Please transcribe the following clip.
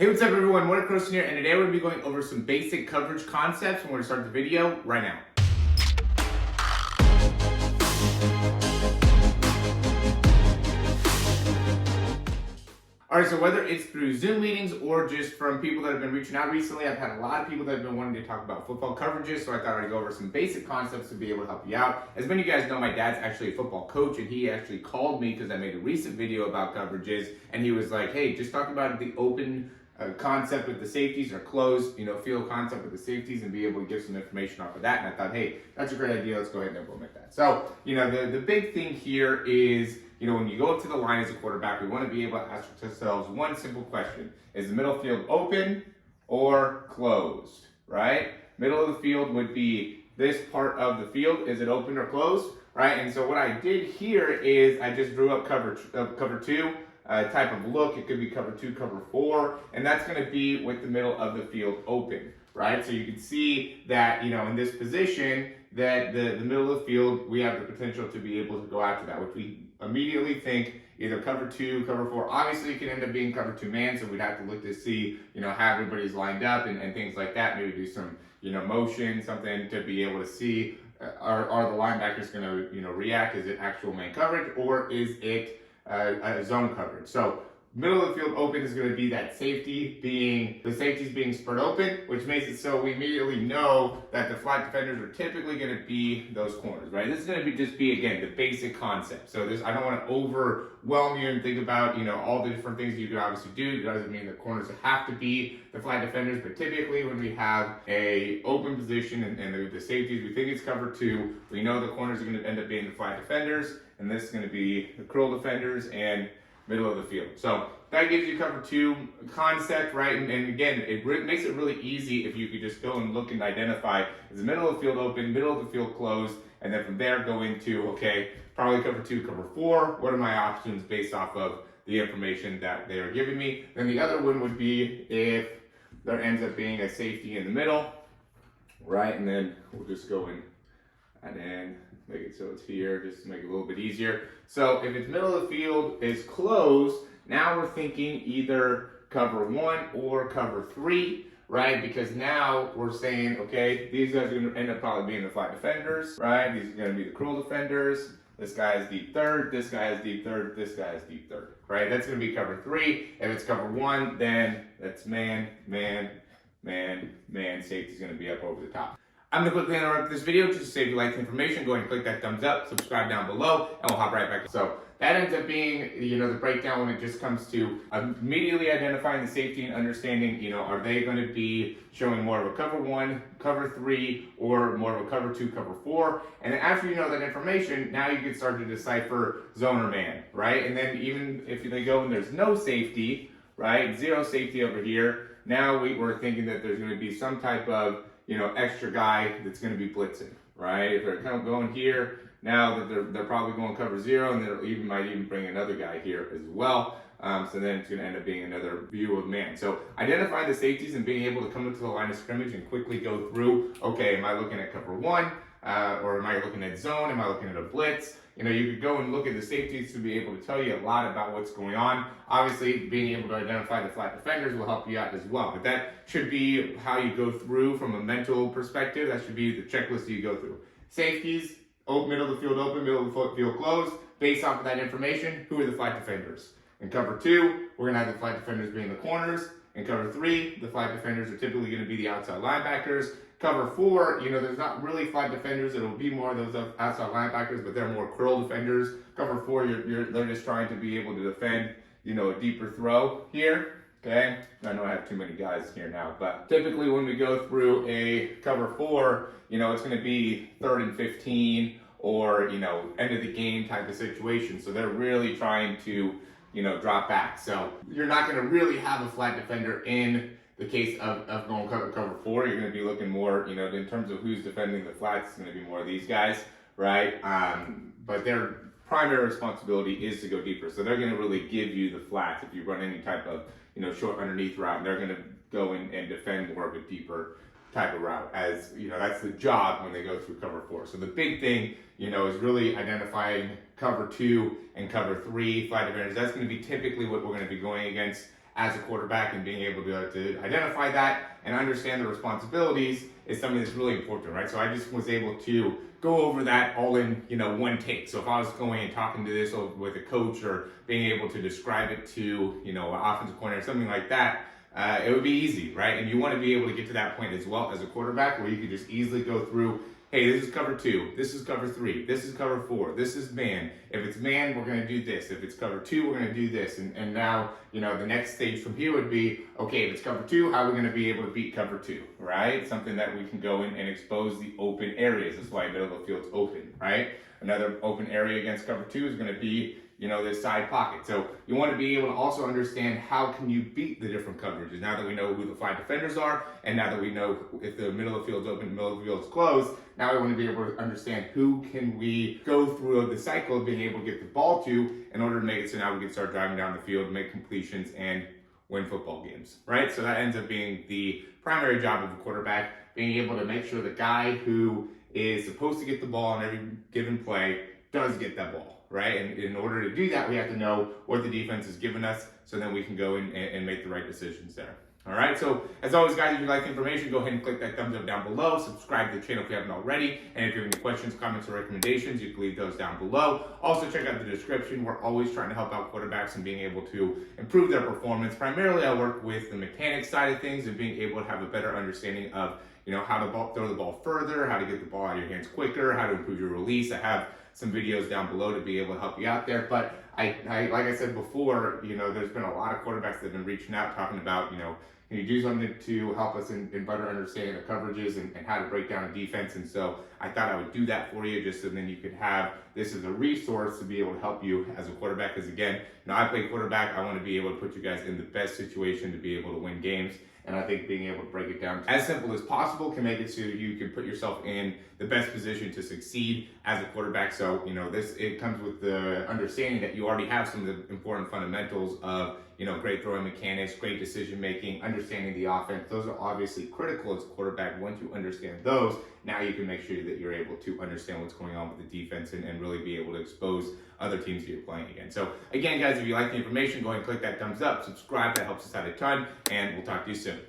Hey, what's up everyone? Morey Croson here, and today we're going to be going over some basic coverage concepts, and we're going to start the video right now. Alright, so whether it's through Zoom meetings or just from people that have been reaching out recently, I've had a lot of people that have been wanting to talk about football coverages, so I thought I'd go over some basic concepts to be able to help you out. As many of you guys know, my dad's actually a football coach, and he actually called me because I made a recent video about coverages, and he was like, hey, just talk about the open concept with the safeties or closed, field concept with the safeties and be able to give some information off of that. And I thought, hey, that's a great idea. Let's go ahead and implement that. So, the big thing here is, when you go up to the line as a quarterback, we want to be able to ask ourselves one simple question. Is the middle field open or closed, right? Middle of the field would be this part of the field. Is it open or closed, right? And so what I did here is I just drew up cover two. Type of look. It could be cover 2, cover 4, and that's going to be with the middle of the field open, right? So you can see that, in this position, that the middle of the field, we have the potential to be able to go after that, which we immediately think either cover 2, cover 4. Obviously, it could end up being cover 2 man, so we'd have to look to see, how everybody's lined up and things like that. Maybe do some, motion, something to be able to see, are the linebackers going to, react? Is it actual man coverage, or is it a zone coverage? So middle of the field open is going to be that safeties being spread open, which makes it so we immediately know that the flat defenders are typically going to be those corners, right? This is going to just be again the basic concept. So I don't want to overwhelm you and think about all the different things you could obviously do. It doesn't mean the corners have to be the flat defenders, but typically when we have a open position and the safeties, we think it's cover 2. We know the corners are going to end up being the flat defenders, and this is going to be the curl defenders and middle of the field. So that gives you cover 2 concept, right? And again, it makes it really easy if you could just go and look and identify, is the middle of the field open, middle of the field closed, and then from there go into, okay, probably cover 2, cover 4. What are my options based off of the information that they are giving me? Then the other one would be if there ends up being a safety in the middle, right? And then we'll just go in and then make it so it's here just to make it a little bit easier. So if it's middle of the field is closed, now we're thinking either cover 1 or cover 3, right? Because now we're saying, okay, these guys are going to end up probably being the flat defenders, right? These are going to be the curl defenders. This guy is deep third, this guy is deep third, this guy is deep third, right? That's going to be cover 3. If it's cover 1, then that's man, man, man, man. Safety's going to be up over the top. I'm going to quickly interrupt this video just to save you like the information. Go ahead and click that thumbs up, subscribe down below, and we'll hop right back. So that ends up being, the breakdown when it just comes to immediately identifying the safety and understanding, are they going to be showing more of a cover 1, cover 3, or more of a cover 2, cover 4. And then after you know that information, now you can start to decipher zone or man, right? And then even if they go and there's no safety, right, 0 safety over here, now we're thinking that there's going to be some type of extra guy that's going to be blitzing, right? If they're kind of going here, now that they're probably going cover 0, and they might even bring another guy here as well. So then it's going to end up being another view of man. So identifying the safeties and being able to come into the line of scrimmage and quickly go through, okay, am I looking at cover 1? Or am I looking at zone? Am I looking at a blitz? You could go and look at the safeties to be able to tell you a lot about what's going on. Obviously, being able to identify the flat defenders will help you out as well. But that should be how you go through from a mental perspective. That should be the checklist you go through. Safeties, middle of the field open, middle of the field closed. Based off of that information, who are the flat defenders? In cover 2, we're going to have the flat defenders being the corners. In cover 3, the flat defenders are typically going to be the outside linebackers. Cover 4, there's not really flat defenders. It'll be more of those outside linebackers, but they're more curl defenders. Cover 4, they're just trying to be able to defend, a deeper throw here. Okay, I know I have too many guys here now, but typically when we go through a cover 4, it's going to be 3rd and 15 or, end of the game type of situation. So they're really trying to, drop back. So you're not going to really have a flat defender in the case of going cover 4. You're going to be looking more, in terms of who's defending the flats, it's going to be more of these guys, right? But their primary responsibility is to go deeper. So they're going to really give you the flats if you run any type of, short underneath route. They're going to go in and defend more of a deeper type of route, as that's the job when they go through cover 4. So the big thing is really identifying cover 2 and cover 3 flat defenders. That's going to be typically what we're going to be going against as a quarterback, and being able to identify that and understand the responsibilities is something that's really important, right? So I just was able to go over that all in, one take. So if I was going and talking to this with a coach or being able to describe it to, an offensive coordinator, something like that, it would be easy, right? And you want to be able to get to that point as well as a quarterback where you can just easily go through, hey, this is cover 2, this is cover 3, this is cover 4, this is man. If it's man, we're going to do this. If it's cover 2, we're going to do this. And now, the next stage from here would be, okay, if it's cover 2, how are we going to be able to beat cover 2, right? Something that we can go in and expose the open areas. That's why middle of the field's open, right? Another open area against cover 2 is going to be, this side pocket. So you want to be able to also understand how can you beat the different coverages. Now that we know who the 5 defenders are, and now that we know if the middle of the field's open, the middle of the field's closed, now we want to be able to understand who can we go through the cycle of being able to get the ball to in order to make it so now we can start driving down the field, make completions, and win football games, right? So that ends up being the primary job of a quarterback, being able to make sure the guy who is supposed to get the ball on every given play does get that ball, right? And in order to do that, we have to know what the defense has given us so then we can go in and make the right decisions there. All right, so as always, guys, if you like the information, go ahead and click that thumbs up down below. Subscribe to the channel if you haven't already. And if you have any questions, comments, or recommendations, you can leave those down below. Also, check out the description. We're always trying to help out quarterbacks and being able to improve their performance. Primarily, I work with the mechanics side of things and being able to have a better understanding of how to throw the ball further, how to get the ball out of your hands quicker, how to improve your release. I have some videos down below to be able to help you out there. But I like I said before, there's been a lot of quarterbacks that have been reaching out talking about, can you do something to help us in better understanding the coverages and how to break down a defense? And so I thought I would do that for you just so then you could have this as a resource to be able to help you as a quarterback. Because again, I play quarterback. I want to be able to put you guys in the best situation to be able to win games. And I think being able to break it down as simple as possible can make it so you can put yourself in the best position to succeed as a quarterback. So, it comes with the understanding that you already have some of the important fundamentals of, great throwing mechanics, great decision making, understanding the offense. Those are obviously critical as a quarterback. Once you understand those, now you can make sure that you're able to understand what's going on with the defense and really be able to expose other teams that you're playing against. So again, guys, if you like the information, go ahead and click that thumbs up, subscribe. That helps us out a ton, and we'll talk to you soon.